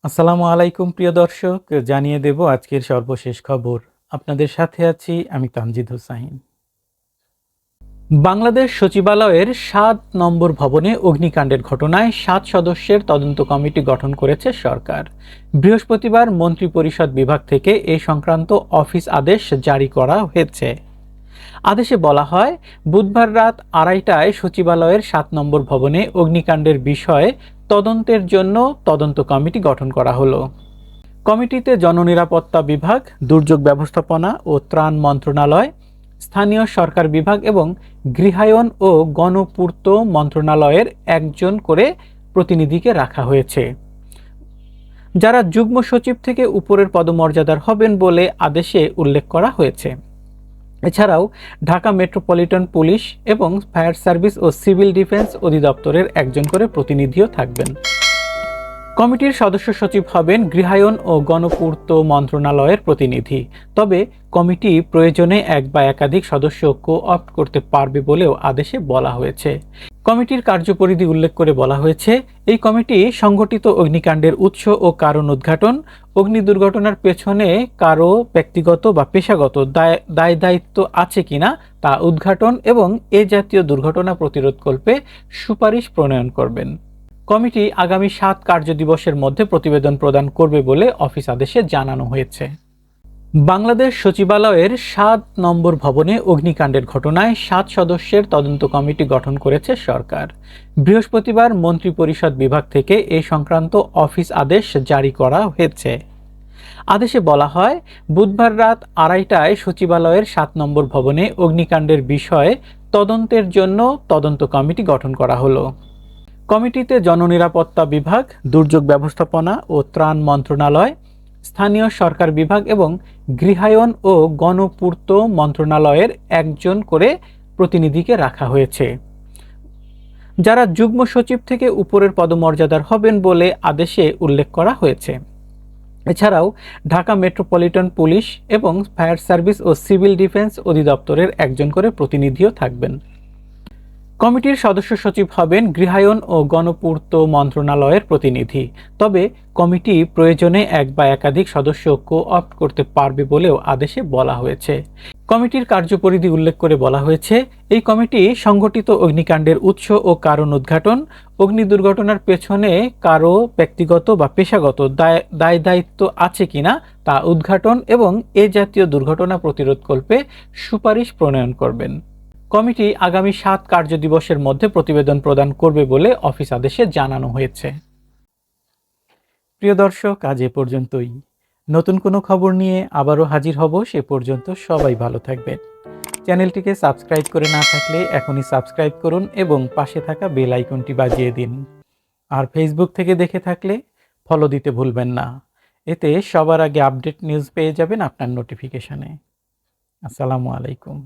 আসসালামু আলাইকুম প্রিয় দর্শক, জানিয়ে দেব আজকের সর্বশেষ খবর। আপনাদের সাথে আছি আমি তামজিদ হোসাইন। বাংলাদেশ সচিবালয়ের ৭ নম্বর ভবনে অগ্নিকাণ্ডের ঘটনায় ৭ সদস্যের তদন্ত কমিটি গঠন করেছে সরকার। বৃহস্পতিবার মন্ত্রিপরিষদ বিভাগ থেকে এ সংক্রান্ত অফিস আদেশ জারি করা হয়েছে। আদেশে বলা হয়, বুধবার রাত ২:৩০টায় সচিবালয়ের ৭ নম্বর ভবনে অগ্নিকাণ্ডের বিষয়ে তদন্তের জন্য তদন্ত কমিটি গঠন করা হলো। কমিটিতে জননিরাপত্তা বিভাগ, দুর্যোগ ব্যবস্থাপনা ও ত্রাণ মন্ত্রণালয়, স্থানীয় সরকার বিভাগ এবং গৃহায়ন ও গণপূর্ত মন্ত্রণালয়ের একজন করে প্রতিনিধিকে রাখা হয়েছে, যারা যুগ্ম সচিব থেকে উপরের পদমর্যাদার হবেন বলে আদেশে উল্লেখ করা হয়েছে। এছাড়াও ঢাকা মেট্রোপলিটন পুলিশ এবং ফায়ার সার্ভিস ও সিভিল ডিফেন্স অধিদপ্তরের একজন করে প্রতিনিধিও থাকবেন। কমিটির সদস্য সচিব হবেন গৃহায়ন ও গণপূর্ত মন্ত্রণালয়ের প্রতিনিধি। তবে কমিটি প্রয়োজনে এক বা একাধিক সদস্য কো-অপ্ট করতে পারবে বলেও আদেশে বলা হয়েছে। কমিটির কার্যপরিধি উল্লেখ করে বলা হয়েছে, এই কমিটি সংঘটিত অগ্নিকাণ্ডের উৎস ও কারণ উদ্ঘাটন, অগ্নি দুর্ঘটনার পেছনে কারো ব্যক্তিগত বা পেশাগত দায় দায়িত্ব আছে কিনা তা উদ্ঘাটন এবং এ জাতীয় দুর্ঘটনা প্রতিরোধকল্পে সুপারিশ প্রণয়ন করবেন। কমিটি আগামী ৭ কার্যদিবসের মধ্যে প্রতিবেদন প্রদান করবে বলে অফিস আদেশে জানানো হয়েছে। বাংলাদেশ সচিবালয়ের ৭ নম্বর ভবনে অগ্নিকাণ্ডের ঘটনায় ৭ সদস্যের তদন্ত কমিটি গঠন করেছে সরকার। বৃহস্পতিবার মন্ত্রিপরিষদ বিভাগ থেকে এ সংক্রান্ত অফিস আদেশ জারি করা হয়েছে। আদেশে বলা হয়, বুধবার রাত ২:৩০টায় সচিবালয়ের ৭ নম্বর ভবনে অগ্নিকাণ্ডের বিষয়ে তদন্তের জন্য তদন্ত কমিটি গঠন করা হলো। কমিটিতে জননিরাপত্তা বিভাগ, দুর্যোগ ব্যবস্থাপনা ও ত্রাণ মন্ত্রণালয়, স্থানীয় সরকার বিভাগ এবং গৃহায়ন ও গণপূর্ত মন্ত্রণালয়ের একজন করে প্রতিনিধিকে রাখা হয়েছে, যারা যুগ্ম সচিব থেকে উপরের পদমর্যাদার হবেন বলে আদেশে উল্লেখ করা হয়েছে। এছাড়াও ঢাকা মেট্রোপলিটন পুলিশ এবং ফায়ার সার্ভিস ও সিভিল ডিফেন্স অধিদপ্তরের একজন করে প্রতিনিধিও থাকবেন। কমিটির সদস্য সচিব হবেন গৃহায়ন ও গণপূর্ত মন্ত্রণালয়ের প্রতিনিধি। তবে কমিটি প্রয়োজনে এক বা একাধিক সদস্য কো-অপ্ট করতে পারবে বলেও আদেশে বলা হয়েছে। কমিটির কার্যপরিধি উল্লেখ করে বলা হয়েছে, এই কমিটি সংঘটিত অগ্নিকাণ্ডের উৎস ও কারণ উদ্ঘাটন, অগ্নি দুর্ঘটনার পেছনে কারো ব্যক্তিগত বা পেশাগত দায় দায়িত্ব আছে কিনা তা উদ্ঘাটন এবং এ জাতীয় দুর্ঘটনা প্রতিরোধকল্পে সুপারিশ প্রণয়ন করবেন। কমিটি আগামী ৭ কার্যদিবসের মধ্যে প্রতিবেদন প্রদান করবে বলে অফিস আদেশে জানানো হয়েছে। প্রিয় দর্শক, আজ এ পর্যন্তই। নতুন কোনো খবর নিয়ে আবারও হাজির হব। সে পর্যন্ত সবাই ভালো থাকবেন। চ্যানেলটিকে সাবস্ক্রাইব করে না থাকলে এখনই সাবস্ক্রাইব করুন এবং পাশে থাকা বেল আইকনটি বাজিয়ে দিন। আর ফেসবুক থেকে দেখে থাকলে ফলো দিতে ভুলবেন না। এতে সবার আগে আপডেট নিউজ পেয়ে যাবেন আপনার নোটিফিকেশনে। আসসালামু আলাইকুম।